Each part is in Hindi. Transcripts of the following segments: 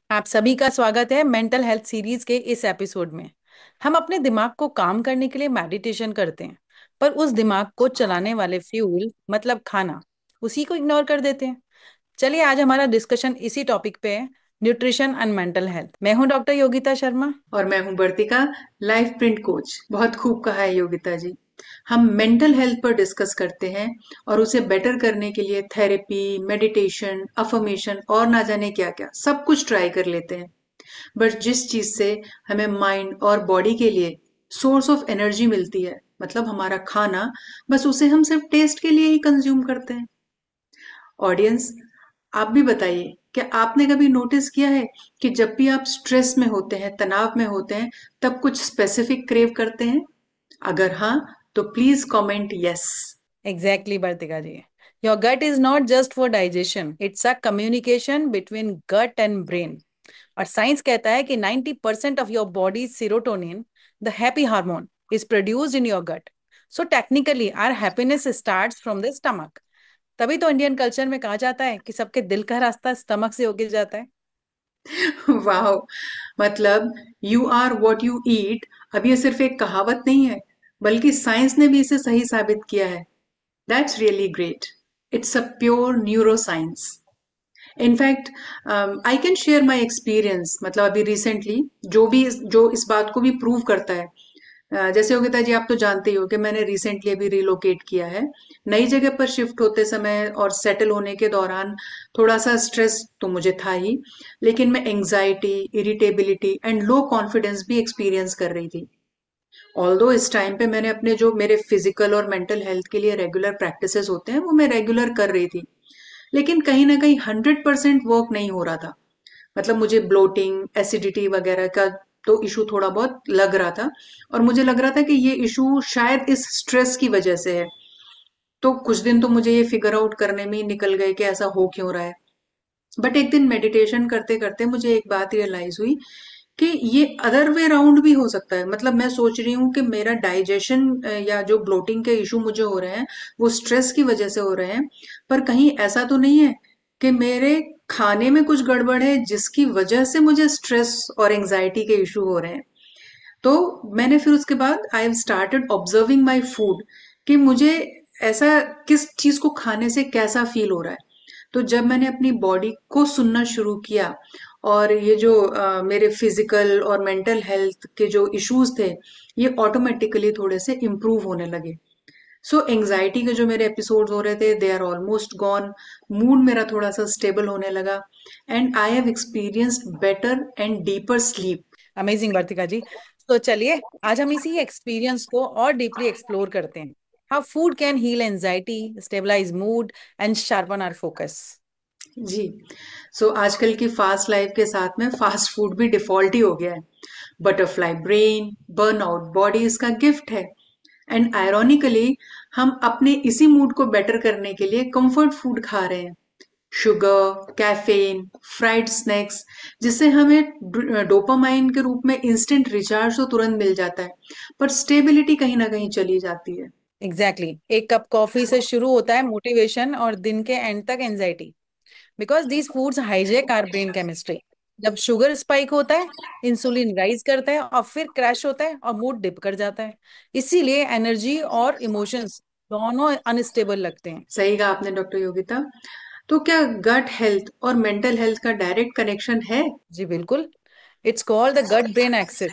आप सभी का स्वागत है मेंटल हेल्थ सीरीज के इस एपिसोड में। हम अपने दिमाग को काम करने के लिए मेडिटेशन करते हैं, पर उस दिमाग को चलाने वाले फ्यूल मतलब खाना, उसी को इग्नोर कर देते हैं। चलिए आज हमारा डिस्कशन इसी टॉपिक पे है, न्यूट्रिशन एंड मेंटल हेल्थ। मैं हूं डॉक्टर योगिता शर्मा। और मैं हूं वर्तिका, लाइफ प्रिंट कोच। बहुत खूब कहा है योगिता जी। हम मेंटल हेल्थ पर डिस्कस करते हैं और उसे बेटर करने के लिए थेरेपी, मेडिटेशन, अफर्मेशन और ना जाने क्या क्या सब कुछ ट्राई कर लेते हैं। बट जिस चीज से हमें माइंड और बॉडी के लिए सोर्स ऑफ एनर्जी मिलती है, मतलब हमारा खाना, बस उसे हम सिर्फ टेस्ट के लिए ही कंज्यूम करते हैं। ऑडियंस, आप भी बताइए, क्या आपने कभी नोटिस किया है कि जब भी आप स्ट्रेस में होते हैं, तनाव में होते हैं, तब कुछ स्पेसिफिक क्रेव करते हैं? अगर हाँ, तो please comment yes. Exactly Bartika ji. Your gut is not just for digestion, it's a communication between gut and brain. और साइंस कहता है कि 90% of your body serotonin, the happy hormone, is produced in your gut. So technically our happiness starts from the stomach. तभी तो इंडियन कल्चर में कहा जाता है कि सबके दिल का रास्ता स्टमक से होके जाता है। वाह, मतलब you are what you eat अब ये सिर्फ एक कहावत नहीं है, बल्कि साइंस ने भी इसे सही साबित किया है। That's really great. It's a pure neuro science. In fact I can share my experience, मतलब अभी रिसेंटली जो इस बात को भी प्रूव करता है। जैसे योगिता जी, आप तो जानते ही हो कि मैंने रिसेंटली अभी रिलोकेट किया है। नई जगह पर शिफ्ट होते समय और सेटल होने के दौरान थोड़ा सा स्ट्रेस तो मुझे था ही, लेकिन मैं anxiety, irritability and low confidence भी एक्सपीरियंस कर रही थी। ऑल्दो इस टाइम पे मैंने अपने जो मेरे फिजिकल और मेंटल हेल्थ के लिए रेगुलर प्रैक्टिसेस होते हैं वो मैं रेगुलर कर रही थी, लेकिन कहीं ना कहीं 100% वर्क नहीं हो रहा था। मतलब मुझे ब्लोटिंग, एसिडिटी वगैरह का तो इशू थोड़ा बहुत लग रहा था, और मुझे लग रहा था कि ये इशू शायद इस स्ट्रेस की वजह से है। तो कुछ दिन तो मुझे ये फिगर आउट करने में ही निकल गए कि ऐसा हो क्यों रहा है। बट एक दिन मेडिटेशन करते करते मुझे एक बात रियलाइज हुई कि ये अदर वे राउंड भी हो सकता है। मतलब मैं सोच रही हूँ कि मेरा डाइजेशन या जो ब्लोटिंग के इशू मुझे हो रहे हैं वो स्ट्रेस की वजह से हो रहे हैं, पर कहीं ऐसा तो नहीं है कि मेरे खाने में कुछ गड़बड़ है जिसकी वजह से मुझे स्ट्रेस और एंजाइटी के इशू हो रहे हैं। तो मैंने फिर उसके बाद I have started observing my food कि मुझे ऐसा किस चीज को खाने से कैसा फील हो रहा है। तो जब मैंने अपनी बॉडी को सुनना शुरू किया और ये जो मेरे फिजिकल और मेंटल हेल्थ के जो इश्यूज थे, ये ऑटोमेटिकली थोड़े से इम्प्रूव होने लगे। सो एंजाइटी के जो मेरे एपिसोड्स हो रहे थे, they are almost gone. Mood मेरा थोड़ा सा स्टेबल होने लगा, and I have experienced better and deeper sleep. Amazing Bartika ji. तो चलिए आज हम इसी एक्सपीरियंस को और डीपली एक्सप्लोर करते हैं। How food can heal anxiety, stabilise mood and sharpen our focus. जी। आजकल की फास्ट लाइफ के साथ में फास्ट फूड भी डिफॉल्ट ही हो गया है। बटरफ्लाई ब्रेन, बर्नआउट बॉडी इसका गिफ्ट है। एंड आयरॉनिकली हम अपने इसी मूड को बेटर करने के लिए कंफर्ट फूड खा रहे हैं। शुगर, कैफीन, फ्राइड स्नैक्स, जिससे हमें डोपामाइन के रूप में इंस्टेंट रिचार्ज तो तुरंत मिल जाता है, पर स्टेबिलिटी कहीं ना कहीं चली जाती है। एग्जैक्टली एक कप कॉफी से शुरू होता है मोटिवेशन और दिन के एंड तक anxiety, because these foods hijack our brain chemistry. जब शुगर स्पाइक होता है, इंसुलिन राइज करता है और फिर क्रैश होता है और मूड डिप कर जाता है। इसीलिए एनर्जी और इमोशंस दोनों अनस्टेबल लगते हैं। सही कहा आपने डॉक्टर योगिता। तो क्या गट हेल्थ और मेंटल हेल्थ का डायरेक्ट कनेक्शन है? जी बिल्कुल। It's called the gut brain axis.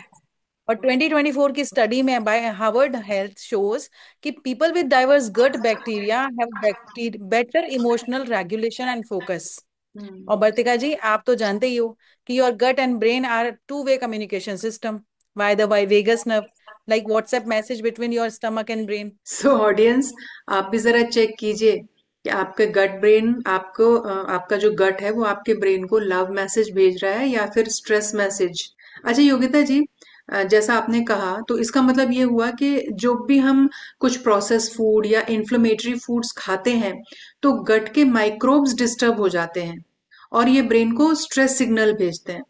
और 2024 की स्टडी में बाय हार्वर्ड हेल्थ शोज कि people with diverse gut bacteria have better emotional regulation and focus. और बर्तिका जी, आप तो जानते ही हो कि your gut and brain are two way communication system via the via vagus nerve, like WhatsApp message between your stomach and brain. Audience, आप भी जरा चेक कीजिए कि आपके गट ब्रेन आपको आपका जो गट है वो आपके ब्रेन को लव मैसेज भेज रहा है या फिर स्ट्रेस मैसेज। अच्छा योगिता जी, जैसा आपने कहा तो इसका मतलब ये हुआ कि जो भी हम कुछ प्रोसेस फूड या इन्फ्लेमेटरी फूड्स खाते हैं, तो गट के माइक्रोब्स डिस्टर्ब हो जाते हैं और ये ब्रेन को स्ट्रेस सिग्नल भेजते हैं।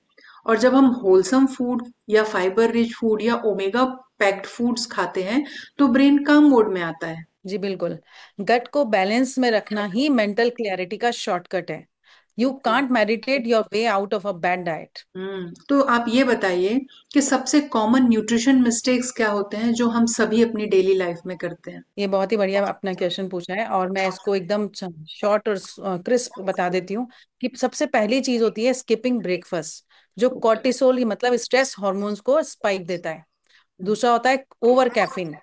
और जब हम होलसम फूड या फाइबर रिच फूड या ओमेगा पैक्ड फूड्स खाते हैं, तो ब्रेन काम मोड में आता है। जी बिल्कुल। गट को बैलेंस में रखना ही मेंटल क्लैरिटी का शॉर्टकट है। You can't meditate your way out of a bad diet. तो आप ये बताइए कि सबसे कॉमन न्यूट्रिशन मिस्टेक्स क्या होते हैं जो हम सभी अपनी डेली लाइफ में करते हैं? ये बहुत ही बढ़िया अपना क्वेश्चन पूछा है, और मैं इसको एकदम शॉर्ट और क्रिस्प बता देती हूँ कि सबसे पहली चीज होती है स्किपिंग ब्रेकफास्ट, जो कॉर्टिसोल मतलब स्ट्रेस हार्मोन्स को स्पाइक देता है। दूसरा होता है ओवर कैफीन,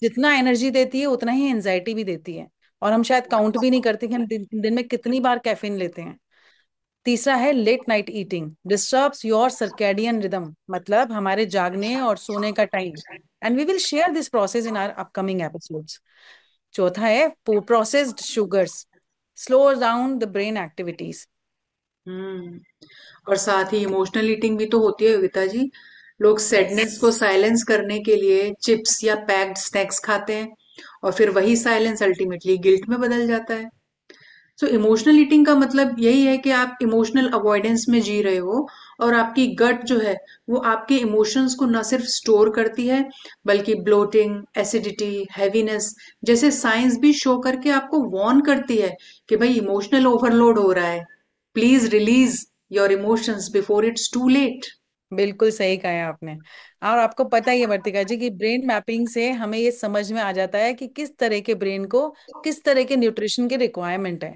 जितना एनर्जी देती है उतना ही एंजाइटी भी देती है, और हम शायद काउंट भी नहीं करते कि हम दिन में कितनी बार कैफीन लेते हैं। तीसरा है late night eating, disturbs your circadian rhythm, मतलब हमारे जागने और सोने का time, and we will share this process in our upcoming episodes. चौथा है processed sugars, slow down the brain activities. Hmm और साथ ही इमोशनल ईटिंग भी तो होती है योगिता जी। लोग यस, सैडनेस को साइलेंस करने के लिए चिप्स या पैक्ड स्नैक्स खाते हैं और फिर वही साइलेंस अल्टीमेटली गिल्ट में बदल जाता है। सो इमोशनल ईटिंग का मतलब यही है कि आप इमोशनल अवॉइडेंस में जी रहे हो और आपकी गट जो है वो आपके इमोशंस को न सिर्फ स्टोर करती है बल्कि ब्लोटिंग, एसिडिटी, हैवीनेस जैसे साइंस भी शो करके आपको वार्न करती है कि भाई इमोशनल ओवरलोड हो रहा है, please release your emotions before it's too late. बिल्कुल सही कहा है आपने। और आपको पता ही है वर्तिका जी कि ब्रेन मैपिंग से हमें ये समझ में आ जाता है कि किस तरह के ब्रेन को किस तरह के न्यूट्रिशन की रिक्वायरमेंट है,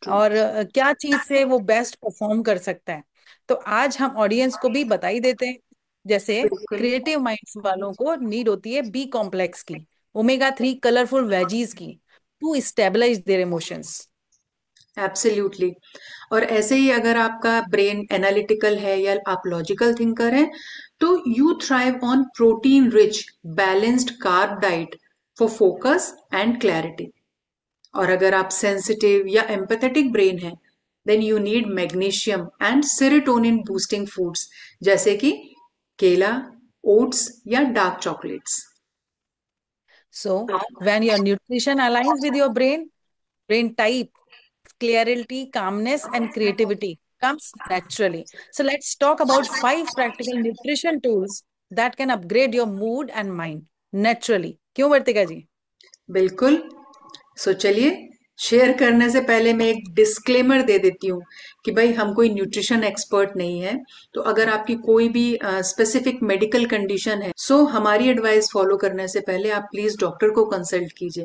ट्रू। और क्या चीज से वो बेस्ट परफॉर्म कर सकता है। तो आज हम ऑडियंस को भी बता ही देते हैं। जैसे बिल्कुल। क्रिएटिव माइंड्स वालों को नीड होती है बी कॉम्प्लेक्स की, ओमेगा 3 कलरफुल वेजीज की, to stabilise their emotions. Absolutely. और ऐसे ही अगर आपका ब्रेन एनालिटिकल है या आप लॉजिकल थिंकर हैं तो you thrive on protein rich balanced carb diet for focus and clarity. और अगर आप सेंसिटिव या एम्पैथेटिक ब्रेन है then you need magnesium and serotonin boosting foods जैसे कि केला, ओट्स या dark chocolates. So when your nutrition aligns with your brain type, clarity, calmness, and creativity comes naturally. So let's talk about 5 practical nutrition tools that can upgrade your mood and mind naturally. क्यों वर्तिका जी? बिल्कुल। सो चलिए, शेयर करने से पहले मैं एक डिस्क्लेमर दे देती हूँ कि भाई हम कोई न्यूट्रिशन एक्सपर्ट नहीं है। तो अगर आपकी कोई भी स्पेसिफिक मेडिकल कंडीशन है सो हमारी एडवाइस फॉलो करने से पहले आप प्लीज डॉक्टर को कंसल्ट कीजिए।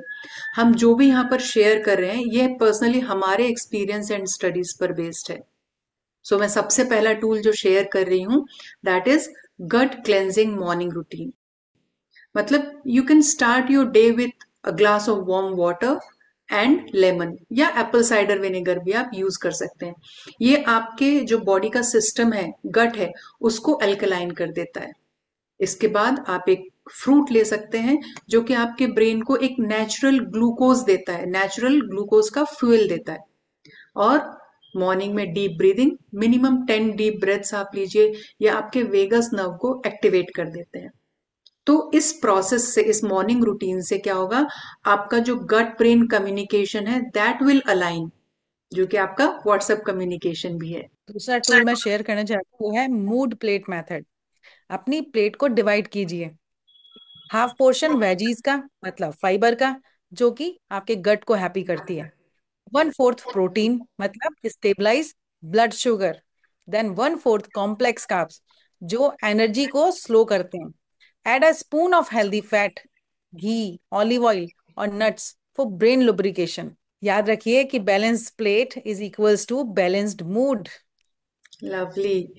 हम जो भी यहाँ पर शेयर कर रहे हैं ये पर्सनली हमारे एक्सपीरियंस एंड स्टडीज पर बेस्ड है। सो मैं सबसे पहला टूल जो शेयर कर रही हूँ that is gut cleansing morning routine. मतलब you can start your day with a glass of warm water and lemon या एप्पल साइडर विनेगर भी आप यूज कर सकते हैं। ये आपके जो बॉडी का सिस्टम है, गट है, उसको अल्कलाइन कर देता है। इसके बाद आप एक फ्रूट ले सकते हैं जो कि आपके ब्रेन को एक नेचुरल ग्लूकोज देता है, नेचुरल ग्लूकोज का फ्यूल देता है। और मॉर्निंग में deep breathing, minimum 10 deep breaths आप लीजिए, ये आपके वेगस नर्व को एक्टिवेट कर देते हैं। तो इस प्रोसेस से, इस मॉर्निंग रूटीन से क्या होगा, आपका जो गट ब्रेन कम्युनिकेशन है दैट विल अलाइन, जो कि आपका व्हाट्सएप कम्युनिकेशन भी है। दूसरा टूल मैं शेयर करना चाहती हूँ वो है मूड प्लेट मेथड। अपनी प्लेट को डिवाइड कीजिए, हाफ पोर्शन वेजीज का मतलब फाइबर का, जो कि आपके गट को हैप्पी करती है, 1/4 प्रोटीन मतलब stabilise blood sugar, then 1/4 complex carbs जो एनर्जी को स्लो करते हैं, add a spoon of healthy fat, ghee, olive oil और नट्स फॉर ब्रेन लुब्रिकेशन। याद रखिए कि balance plate is equals to balanced mood. Lovely.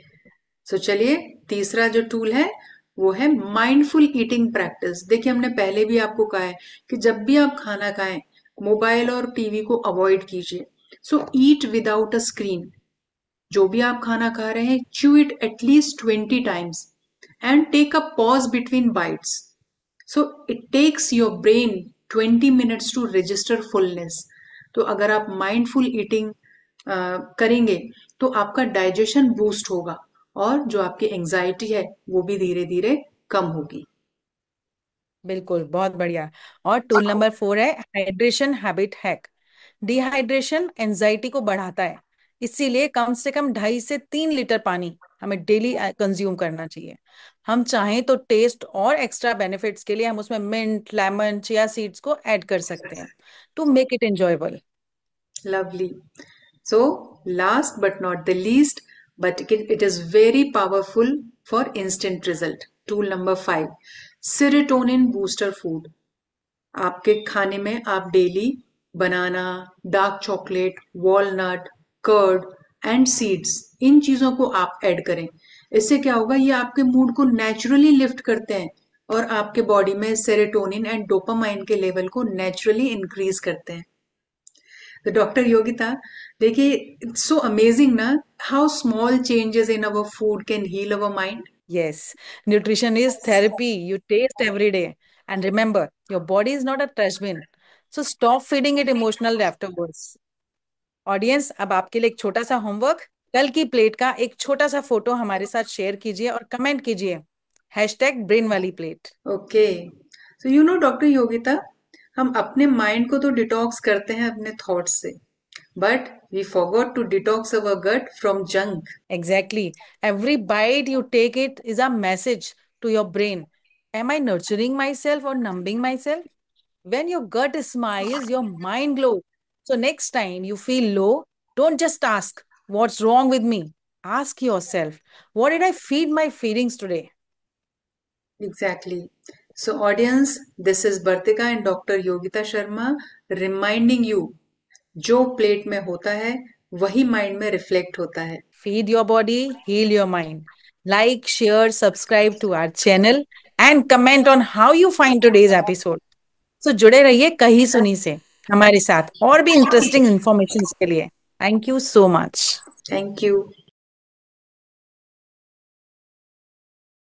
So चलिए, तीसरा जो टूल है वो है माइंडफुल ईटिंग प्रैक्टिस। देखिए हमने पहले भी आपको कहा है कि जब भी आप खाना खाएं मोबाइल और टीवी को अवॉइड कीजिए। So eat without a screen. जो भी आप खाना खा रहे हैं chew it at least 20 times and take a pause between bites. So it takes your brain 20 minutes to register fullness. तो अगर आप माइंडफुल ईटिंग करेंगे तो आपका डाइजेशन बूस्ट होगा और जो आपकी एंजाइटी है वो भी धीरे धीरे कम होगी। बिल्कुल, बहुत बढ़िया। और टूल नंबर 4 है hydration habit hack. Dehydration anxiety को बढ़ाता है, इसीलिए कम से कम 2.5 से 3 लीटर पानी हमें डेली कंज्यूम करना चाहिए। हम चाहें तो टेस्ट और एक्स्ट्रा बेनिफिट्स के लिए हम उसमें मिंट, लेमन, चिया सीड्स को ऐड कर सकते हैं to make it enjoyable. Lovely. So, last but not the least, but it is very powerful for instant result. Tool number 5, serotonin booster food. आपके खाने में आप daily banana, dark chocolate, walnut, curd and seeds, इन चीजों को आप ऐड करें. इससे क्या होगा, ये आपके मूड को नेचुरली लिफ्ट करते हैं और आपके बॉडी में सेरोटोनिन एंड डोपामाइन के लेवल को नेचुरली इंक्रीज करते हैं. तो डॉक्टर योगिता, देखिए, इट्स सो अमेजिंग ना, how small changes in our food can heal our mind. Yes, nutrition is therapy you taste every day. And remember, your body is not a trash bin. So stop feeding it emotional afterwards. Audience, अब आपके लिए एक छोटा सा होमवर्क. कल की प्लेट का एक छोटा सा फोटो हमारे साथ शेयर कीजिए और कमेंट कीजिए #ब्रेन वाली plate. Okay, so you know doctor Yogita, हम अपने माइंड को तो डिटॉक्स करते हैं अपने थॉट्स से, but we forgot to detox our gut from junk. Exactly. Every bite you take it is a message to your brain. Am I nurturing myself or numbing myself? When your gut smiles, your mind glows. So next time you feel low, don't just ask, what's wrong with me? Ask yourself, what did I feed my feelings today? Exactly. So, audience, this is Bartika and Dr. Yogita Sharma reminding you, जो प्लेट में होता है वही माइंड में रिफ्लेक्ट होता है. Feed your body, heal your mind. Like, share, subscribe to our channel and comment on how you find today's episode. So जुड़े रहिए कहीं सुनी से हमारे साथ और भी इंटरेस्टिंग इंफॉर्मेशन के लिए. Thank you so much. Thank you.